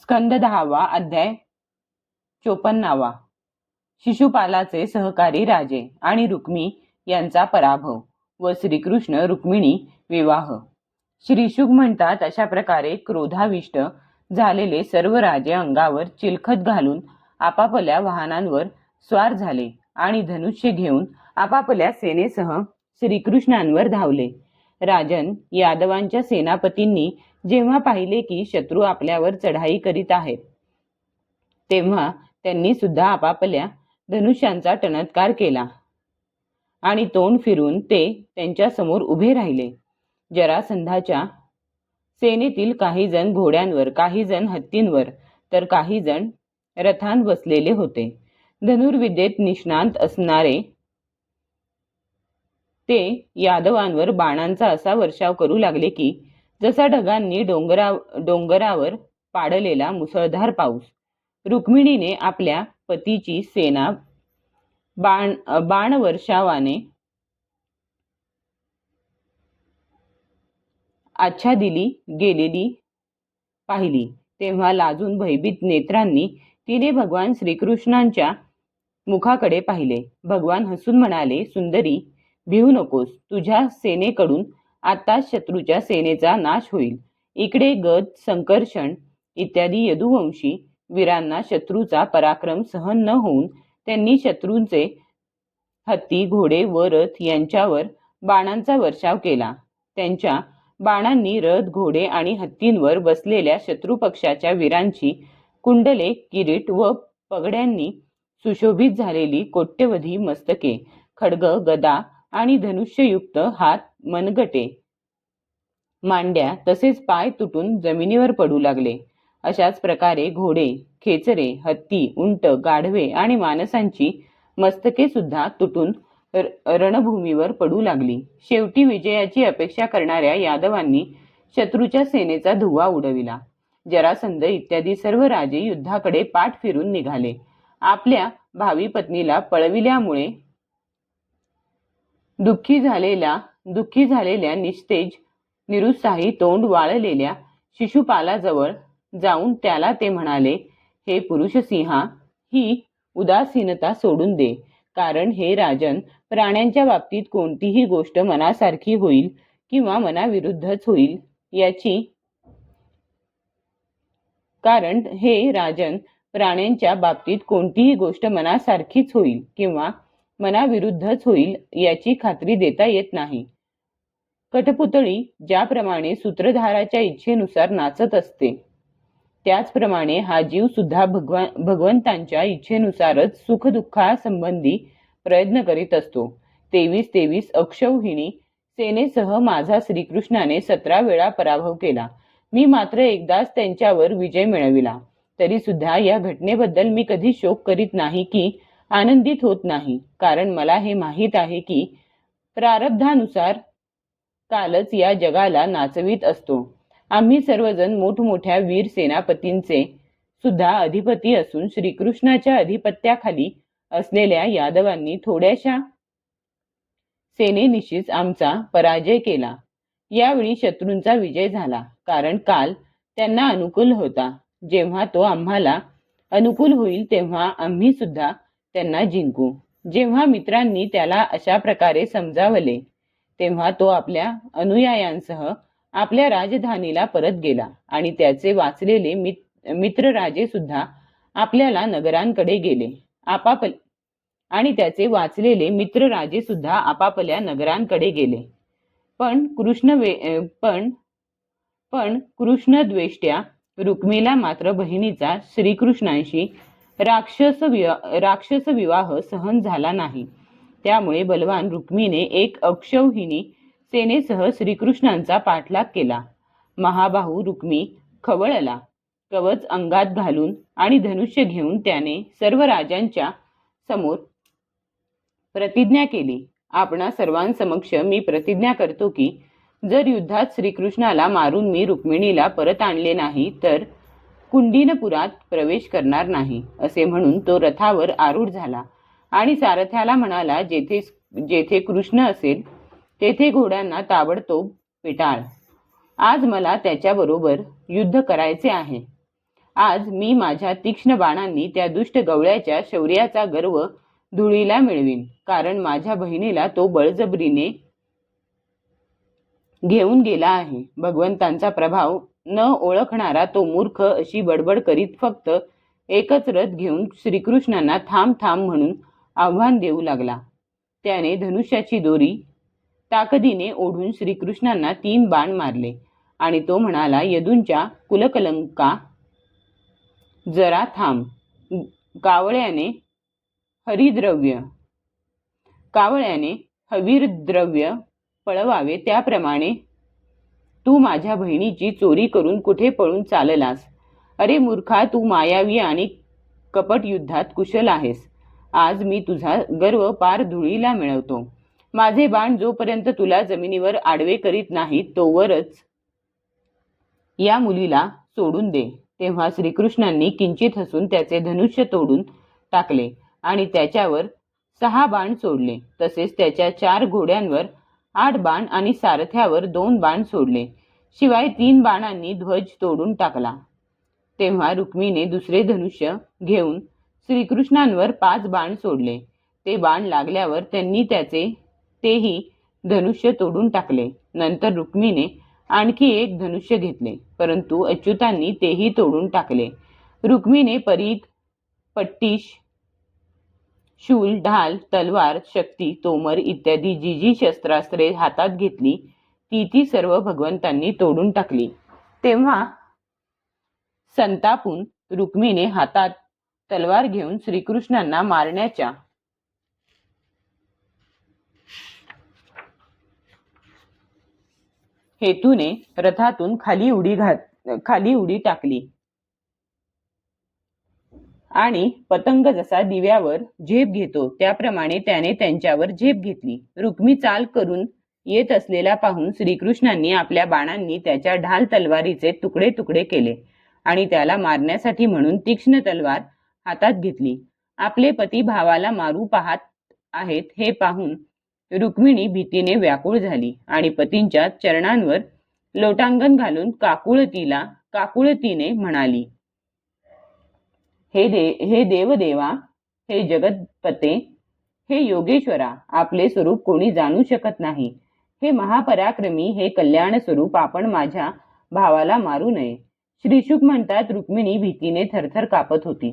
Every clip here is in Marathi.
स्कंद 10वा अध्याय 54वा. शिशुपालाचे सहकारी राजे आणि रुक्मी यांचा पराभव व श्रीकृष्ण रुक्मिणी विवाह. श्रीशुक म्हणतात, अशा प्रकारे क्रोधाविष्ट झालेले सर्व राजे अंगावर चिलखत घालून आपापल्या वाहनांवर स्वार झाले आणि धनुष्य घेऊन आपापल्या सेनेसह श्रीकृष्णांवर धावले. राजन यादवांच्या सेनापतींनी जेव्हा पाहिले की शत्रू आपल्यावर चढाई करीत आहेत, तेव्हा त्यांनी सुद्धा आपापल्या धनुष्यांचा टणत्कार केला आणि तोंड फिरून ते त्यांच्या समोर उभे राहिले. जरासंधाच्या सेनेतील काही जण घोड्यांवर, काही जण हत्तींवर, तर काही जण रथांत बसलेले होते. धनुर्विद्येत निष्णात असणारे ते यादवांवर बाणांचा असा वर्षाव करू लागले की जसा ढगांनी डोंगरावर पाडलेला मुसळधार पाऊस. रुक्मिणीने आपल्या पतीची सेना बाणवर्षावाने आच्छादिली गेलेली पाहिली, तेव्हा लाजून भयभीत नेत्रांनी तिने भगवान श्रीकृष्णांच्या मुखाकडे पाहिले. भगवान हसून म्हणाले, सुंदरी, भिवू नकोस. तुझ्या सेनेकडून आताच शत्रूच्या सेनेचा नाश होईल. इकडे गद, संकर्षण इत्यादी यदुवंशी वीरांना शत्रूचा पराक्रम सहन न होऊन त्यांनी शत्रूंचे हत्ती, घोडे व रथ यांच्यावर बाणांचा वर्षाव केला. त्यांच्या बाणांनी रथ, घोडे आणि हत्तींवर बसलेल्या शत्रुपक्षाच्या वीरांची कुंडले, किरीट व पगड्यांनी सुशोभित झालेली कोट्यवधी मस्तके, खड्ग, गदा आणि धनुष्ययुक्त हात, मनगटे, मांड्या तसेच पाय तुटून जमिनीवर पडू लागले. अशाच प्रकारे घोडे, खेचरे, हत्ती, उंट, गाढवे आणि माणसांची मस्तके सुद्धा तुटून रणभूमीवर पडू लागली. शेवटी विजयाची अपेक्षा करणाऱ्या यादवांनी शत्रूच्या सेनेचा धुव्वा उडविला. जरासंध इत्यादी सर्व राजे युद्धाकडे पाठ फिरून निघाले. आपल्या भावी पत्नीला पळविल्यामुळे दुःखी झालेल्या निस्तेज, निरुत्साही, तोंड वाळलेल्या शिशुपालाजवळ जाऊन त्याला ते म्हणाले, हे पुरुषसिंहा, ही उदासीनता सोडून दे. कारण हे राजन, प्राण्यांच्या बाबतीत कोणतीही गोष्ट मनासारखी होईल किंवा मनाविरुद्धच होईल याची खात्री देता येत नाही. कठपुतळी ज्याप्रमाणे सूत्रधाराच्या इच्छेनुसार नाचत असते, त्याचप्रमाणे हा जीव सुद्धा भगवंतांच्या इच्छेनुसारच सुखदुःखासंबंधी प्रयत्न करीत असतो. 23 अक्षौहिणी सेनेसह माझा श्रीकृष्णाने 17 वेळा पराभव केला. मी मात्र एकदाच त्यांच्यावर विजय मिळविला. तरी सुद्धा या घटनेबद्दल मी कधी शोक करीत नाही की आनंदित होत नाही. कारण मला हे माहीत आहे की प्रारब्धानुसार कालच या जगाला नाचवीत असतो. आम्ही सर्वजण मोठमोठ्या वीर सेनापतींचे सुद्धा अधिपती असून श्रीकृष्णाच्या अधिपत्याखाली असलेल्या यादवांनी थोड्याशा सेनेनिशीच आमचा पराजय केला. यावेळी शत्रूंचा विजय झाला, कारण काल त्यांना अनुकूल होता. जेव्हा तो आम्हाला अनुकूल होईल तेव्हा आम्ही सुद्धा त्यांना जिंकू. जेव्हा मित्रांनी त्याला अशा प्रकारे समजावले, तेव्हा तो आपल्या अनुयायांसह आपल्या राजधानीला परत गेला आणि त्याचे वाचलेले मित्रराजे सुद्धा आपल्या नगरांकडे गेले. पण कृष्णद्वेष्ट्या रुक्मीला मात्र बहिणीचा श्रीकृष्णांशी राक्षस विवाह सहन झाला नाही. त्यामुळे बलवान रुक्मीने एक अक्षौहिणी सेनेसह श्रीकृष्णांचा पाठलाग केला. महाबाहू रुक्मी खवळला. कवच अंगात घालून आणि धनुष्य घेऊन त्याने सर्व राजांच्या समोर प्रतिज्ञा केली. आपणा सर्वांसमक्ष मी प्रतिज्ञा करतो की जर युद्धात श्रीकृष्णाला मारून मी रुक्मिणीला परत आणले नाही तर कुंडीनपुरात प्रवेश करणार नाही. असे म्हणून तो रथावर आरूढ झाला आणि सारथ्याला म्हणाला, जेथे कृष्ण असेल तेथे घोड्यांना ताबडतोब पिटाळ. आज मला त्याच्याबरोबर युद्ध करायचे आहे. आज मी माझ्या तीक्ष्ण बाणांनी त्या दुष्ट गवळ्याच्या शौर्याचा गर्व धुळीला मिळवीन, कारण माझ्या बहिणीला तो बळजबरीने घेऊन गेला आहे. भगवंतांचा प्रभाव न ओळखणारा तो मूर्ख अशी बडबड करीत फक्त एकच रथ घेऊन श्रीकृष्णांना थांब थांब म्हणून आव्हान देऊ लागला. त्याने धनुष्याची दोरी ताकदीने ओढून श्रीकृष्णांना 3 बाण मारले आणि तो म्हणाला, यदूंच्या कुलकलंका, जरा थांब. कावळ्याने हवीरद्रव्य पळवावे त्याप्रमाणे तू माझ्या बहिणीची चोरी करून कुठे पळून चाललास? अरे मूर्खा, तू मायावी आणि कपट युद्धात कुशल आहेस. आज मी तुझा गर्व पार धुळीला मिळवतो. माझे बाण जोपर्यंत तुला जमिनीवर आडवे करीत नाहीत तोवरच या मुलीला सोडून दे. तेव्हा श्रीकृष्णांनी किंचित हसून त्याचे धनुष्य तोडून टाकले आणि त्याच्यावर 6 बाण सोडले. तसेच त्याच्या 4 घोड्यांवर 8 बाण आणि सारथ्यावर 2 बाण सोडले. शिवाय 3 बाणांनी ध्वज तोडून टाकला. तेव्हा रुक्मीने दुसरे धनुष्य घेऊन श्रीकृष्णांवर 5 बाण सोडले. ते बाण लागल्यावर त्यांनी तेही धनुष्य तोडून टाकले. नंतर रुक्मीने आणखी एक धनुष्य घेतले, परंतु अच्युतांनी तेही तोडून टाकले. रुक्मीने परीघ, पट्टीश, शूल, ढाल, तलवार, शक्ती, तोमर इत्यादी जी शस्त्रास्त्रे हातात घेतली ती सर्व भगवंतांनी तोडून टाकली. तेव्हा संतापून रुक्मीने हातात तलवार घेऊन श्रीकृष्णांना मारण्याच्या हेतूने रथातून खाली उडी टाकली आणि पतंग जसा दिव्यावर झेप घेतो त्याप्रमाणे त्याने त्यांच्यावर झेप घेतली. रुक्मी चाल करून येत असलेला पाहून श्रीकृष्णांनी आपल्या बाणांनी त्याच्या ढाल तलवारीचे तुकडे तुकडे केले आणि त्याला मारण्यासाठी म्हणून तीक्ष्ण तलवार हातात घेतली. आपले पती भावाला मारू पाहत आहेत हे पाहून रुक्मिणी भीतीने व्याकुळ झाली आणि पतींच्या चरणांवर लोटांगण घालून काकुळतीने म्हणाली, हे देवदेवा, हे जगतपते, हे योगेश्वरा, आपले स्वरूप कोणी जाणू शकत नाही. हे महापराक्रमी, हे कल्याण स्वरूप, आपण माझ्या भावाला मारू नये. श्रीशुक म्हणतात, रुक्मिणी भीतीने थरथर कापत होती.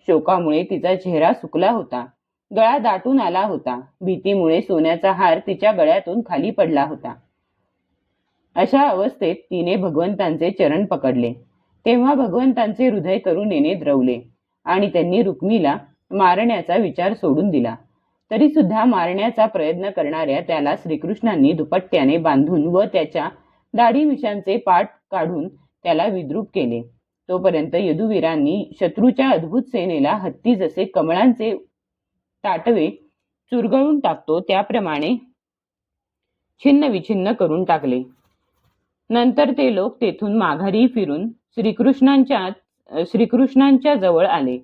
शोकामुळे तिचा चेहरा सुकला होता. गळा दाटून आला होता. भीतीमुळे सोन्याचा हार तिच्या गळ्यातून खाली पडला होता. अशा अवस्थेत तिने भगवंतांचे चरण पकडले. तेव्हा भगवंतांचे हृदय करुणेने द्रवले आणि त्यांनी रुक्मीला मारण्याचा विचार सोडून दिला. तरी सुद्धा मारण्याचा प्रयत्न करणाऱ्या त्याला श्रीकृष्णांनी दुपट्ट्याने बांधून व त्याच्या दाढी मिशांचे पाठ काढून त्याला विद्रूप केले. तोपर्यंत यदुवीरांनी शत्रूच्या अद्भुत सेनेला हत्ती जसे कमळांचे ताटवे चुरगळून टाकतो त्याप्रमाणे छिन्न विछिन्न करून टाकले. नंतर ते लोक तेथून माघारी फिरून श्रीकृष्णांच्या जवळ आले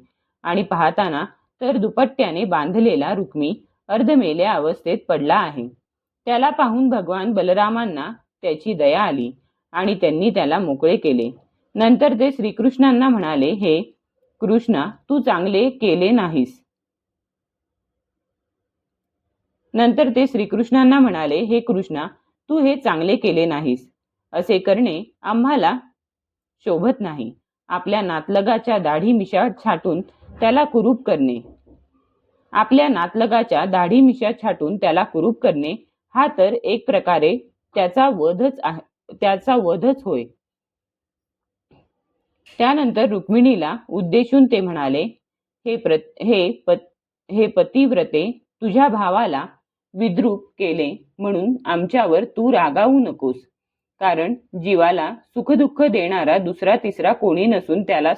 आणि पाहताना तर दुपट्ट्याने बांधलेला रुक्मी अर्धमेल्या अवस्थेत पडला आहे. त्याला पाहून भगवान बलरामांना त्याची दया आली आणि त्यांनी त्याला मोकळे केले. नंतर ते श्रीकृष्णांना म्हणाले, हे कृष्णा, तू चांगले केले नाहीस. हे कृष्णा, तू हे चांगले केले नाहीस. असे करणे आम्हाला शोभत नाही. आपल्या नातलगाच्या दाढी मिशा छाटून त्याला कुरूप करणे हा तर एक प्रकारे त्याचा वधच होय. त्यानंतर रुक्मिणीला उद्देशून ते म्हणाले, हे पतिव्रते, तुझ्या भावाला विद्रूप केले म्हणून आमच्यावर तू रागावू नकोस. कारण जीवाला सुखदुःख देणारा दुसरा तिसरा कोणी नसून त्याला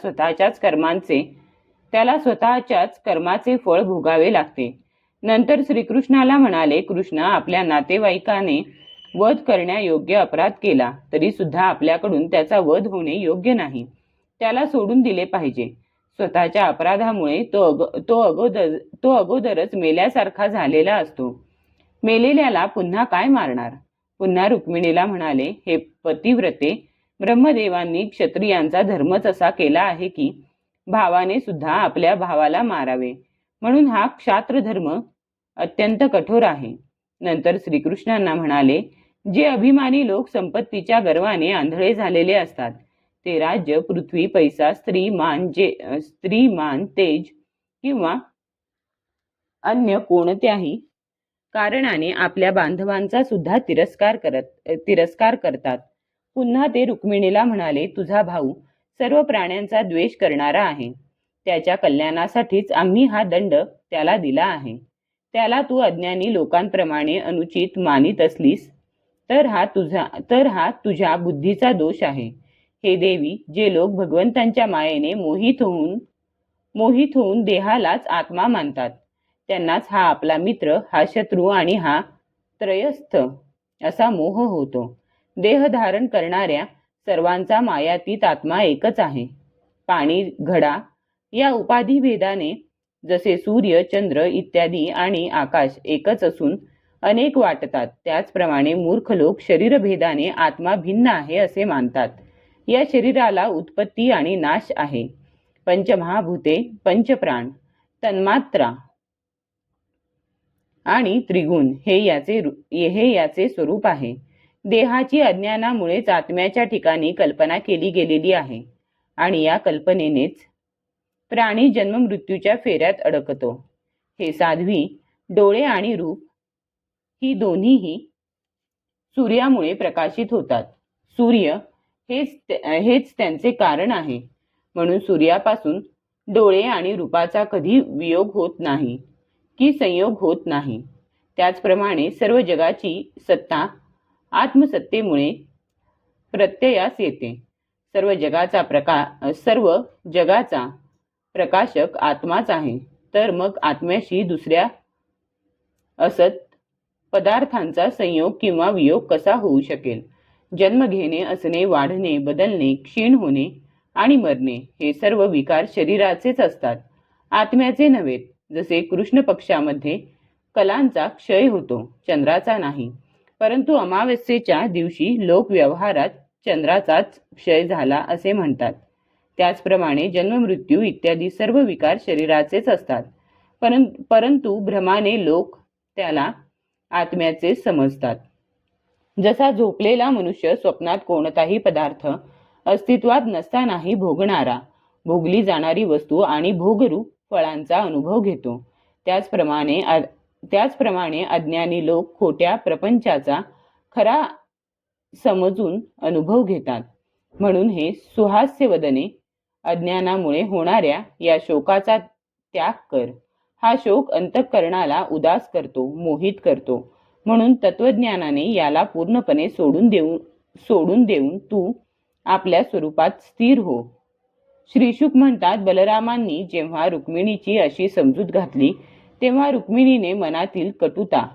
स्वतःच्याच कर्माचे फळ भोगावे लागते. नंतर श्रीकृष्णाला म्हणाले, कृष्णा, आपल्या नातेवाईकाने वध करण्यायोग्य अपराध केला तरी सुद्धा आपल्याकडून त्याचा वध होणे योग्य नाही. त्याला सोडून दिले पाहिजे. स्वतःच्या अपराधामुळे तो अगोदरच मेल्यासारखा झालेला असतो. मेलेल्याला पुन्हा काय मारणार? पुन्हा रुक्मिणीला म्हणाले, हे पतिव्रते, ब्रह्मदेवांनी क्षत्रियांचा धर्मच असा केला आहे की भावाने सुद्धा आपल्या भावाला मारावे, म्हणून हा क्षात्र धर्म अत्यंत कठोर आहे. नंतर श्रीकृष्णांना म्हणाले, जे अभिमानी लोक संपत्तीच्या गर्वाने आंधळे झालेले असतात, ते राज्य, पृथ्वी, पैसा, स्त्री, मान, तेज किंवा अन्य कोणत्याही कारणाने आपल्या बांधवांचा सुद्धा तिरस्कार करतात. पुन्हा ते रुक्मिणीला म्हणाले, तुझा भाऊ सर्व प्राण्यांचा द्वेष करणारा आहे. त्याच्या कल्याणासाठीच आम्ही हा दंड त्याला दिला आहे. त्याला तू अज्ञानी लोकांप्रमाणे अनुचित मानित असलीस तर हा तुझ्या बुद्धीचा दोष आहे. हे देवी, जे लोक भगवंतांच्या मायेने मोहित होऊन देहालाच आत्मा मानतात, त्यांनाच हा आपला मित्र, हा शत्रू आणि हा त्रयस्थ असा मोह होतो. देह धारण करणाऱ्या सर्वांचा मायातीत आत्मा एकच आहे. पाणी, घडा या उपाधी भेदाने जसे सूर्य, चंद्र इत्यादी आणि आकाश एकच असून अनेक वाटतात, त्याचप्रमाणे मूर्ख लोक शरीरभेदाने आत्मा भिन्न आहे असे मानतात. या शरीराला उत्पत्ती आणि नाश आहे. पंचमहाभूते, पंचप्राण, तन्मात्रा आणि त्रिगुण हे याचे स्वरूप आहे. देहाची अज्ञानामुळेच आत्म्याच्या ठिकाणी कल्पना केली गेलेली आहे आणि या कल्पनेनेच प्राणी जन्म मृत्यूच्या फेऱ्यात अडकतो. हे साध्वी, डोळे आणि रूप ही दोन्हीही सूर्यामुळे प्रकाशित होतात. सूर्य हेच त्यांचे कारण आहे, म्हणून सूर्यापासून डोळे आणि रूपाचा कधी वियोग होत नाही की संयोग होत नाही. त्याचप्रमाणे सर्व जगाची सत्ता आत्मसत्तेमुळे प्रत्ययास येते. सर्व जगाचा प्रकाशक आत्माच आहे. तर मग आत्म्याशी दुसऱ्या असत पदार्थांचा संयोग किंवा वियोग कसा होऊ शकेल? जन्म घेणे, असणे, वाढणे, बदलणे, क्षीण होणे आणि मरणे हे सर्व विकार शरीराचेच असतात, आत्म्याचे नव्हेत. जसे कृष्ण पक्षामध्ये कलांचा क्षय होतो, चंद्राचा नाही. परंतु अमावस्येच्या दिवशी लोक व्यवहारात चंद्राचाच क्षय झाला असे म्हणतात. त्याचप्रमाणे जन्ममृत्यू इत्यादी सर्व विकार शरीराचेच असतात, परंतु भ्रमाने लोक त्याला आत्म्याचे समजतात. जसा झोपलेला मनुष्य स्वप्नात कोणताही पदार्थ अस्तित्वात नसतानाही भोगली जाणारी वस्तू आणि भोगरूप फळांचा अनुभव घेतो, त्याचप्रमाणे अज्ञानी लोक खोट्या प्रपंचाचा खरा समजून अनुभव घेतात. म्हणून हे सुहास्यवदने, अज्ञानामुळे होणाऱ्या या शोकाचा त्याग कर. हा शोक अंतःकरणाला उदास करतो, मोहित करतो. म्हणून तत्वज्ञानाने याला पूर्णपणे सोडून देऊन तू आपल्या स्वरूपात स्थिर हो. श्रीशुक म्हणतात, बलरामांनी जेव्हा रुक्मिणीची अशी समजूत घातली, तेव्हा रुक्मिणीने मनातील कटुता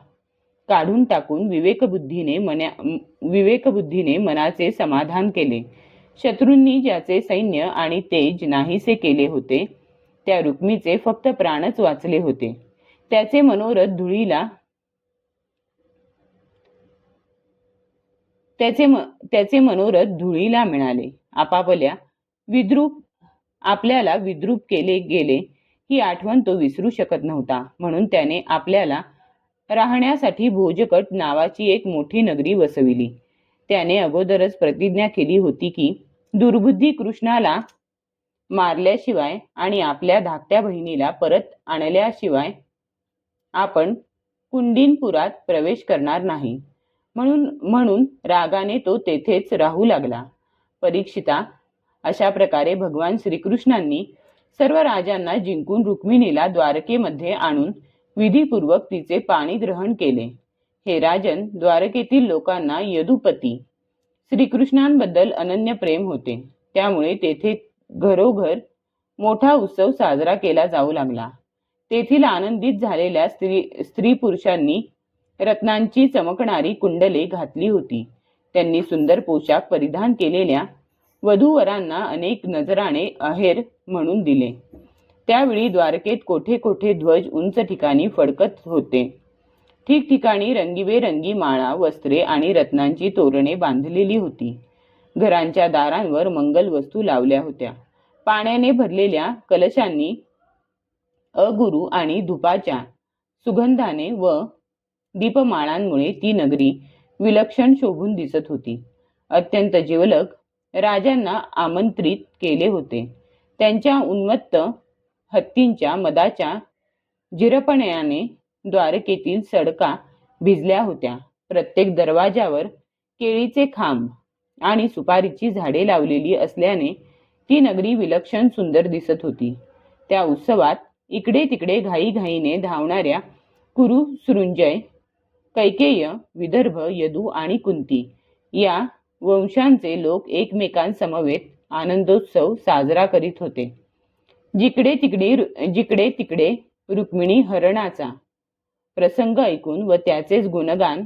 काढून टाकून विवेकबुद्धीने मनाचे समाधान केले. शत्रूंनी ज्याचे सैन्य आणि तेज नाहीसे केले होते, त्या रुक्मीचे फक्त प्राणच वाचले होते. त्याचे मनोरथ धुळीला मिळाले. आपल्याला विद्रूप केले गेले ही आठवण तो विसरू शकत नव्हता. म्हणून त्याने आपल्याला राहण्यासाठी भोजकट नावाची एक मोठी नगरी वसविली. त्याने अगोदरच प्रतिज्ञा केली होती की दुर्बुद्धी कृष्णाला मारल्याशिवाय आणि आपल्या धाकट्या बहिणीला परत आणल्याशिवाय आपण कुंडीनपुरात प्रवेश करणार नाही. म्हणून रागाने तो तेथेच राहू लागला. परीक्षिता, अशा प्रकारे भगवान श्रीकृष्णांनी सर्व राजांना जिंकून रुक्मिणीला द्वारकेमध्ये आणून विधीपूर्वक तिचे पाणी ग्रहण केले. हे राजन, द्वारकेतील लोकांना यदुपती श्रीकृष्णांबद्दल अनन्य प्रेम होते. त्यामुळे तेथे घरोघर मोठा उत्सव साजरा केला जाऊ लागला. तेथील आनंदित झालेल्या स्त्री पुरुषांनी रत्नांची चमकणारी कुंडले घातली होती. त्यांनी सुंदर पोशाख परिधान केलेल्या वधूवरांना अनेक नजराणे अहेर म्हणून दिले. त्यावेळी द्वारकेत कोठे कोठे ध्वज उंच ठिकाणी फडकत होते. ठिकठिकाणी रंगीबेरंगी माळा, वस्त्रे आणि रत्नांची तोरणे बांधलेली होती. घरांच्या दारांवर मंगल वस्तू लावल्या होत्या. पाण्याने भरलेल्या कलशांनी अगुरू आणि धुपाच्या सुगंधाने व दीपमाळांमुळे ती नगरी विलक्षण शोभून दिसत होती. अत्यंत जिवलग राजांना आमंत्रित केले होते. त्यांच्या उन्मत्त हत्तींच्या मदाच्या जिरपण्याने द्वारकेतील सडका भिजल्या होत्या. प्रत्येक दरवाजावर केळीचे खांब आणि सुपारीची झाडे लावलेली असल्याने ती नगरी विलक्षण सुंदर दिसत होती. त्या उत्सवात इकडे तिकडे घाईघाईने धावणाऱ्या कुरु, सृंजय, कैकेय, विदर्भ, यदू आणि कुंती या वंशांचे लोक एकमेकांसमवेत आनंदोत्सव साजरा करीत होते. जिकडे तिकडे रुक्मिणी हरणाचा प्रसंग ऐकून व त्याचेच गुणगान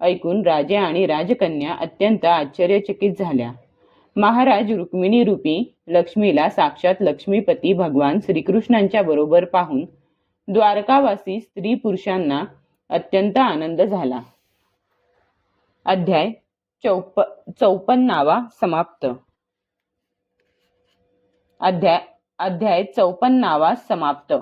ऐकून राजे आणि राजकन्या अत्यंत आश्चर्यचकित झाल्या. महाराज रुक्मिणी रूपी लक्ष्मीला साक्षात लक्ष्मीपती भगवान श्रीकृष्णांच्या बरोबर पाहून द्वारकावासी स्त्री पुरुषांना अत्यंत आनंद झाला. अध्याय 54 समाप्त. अध्याय 54 समाप्त.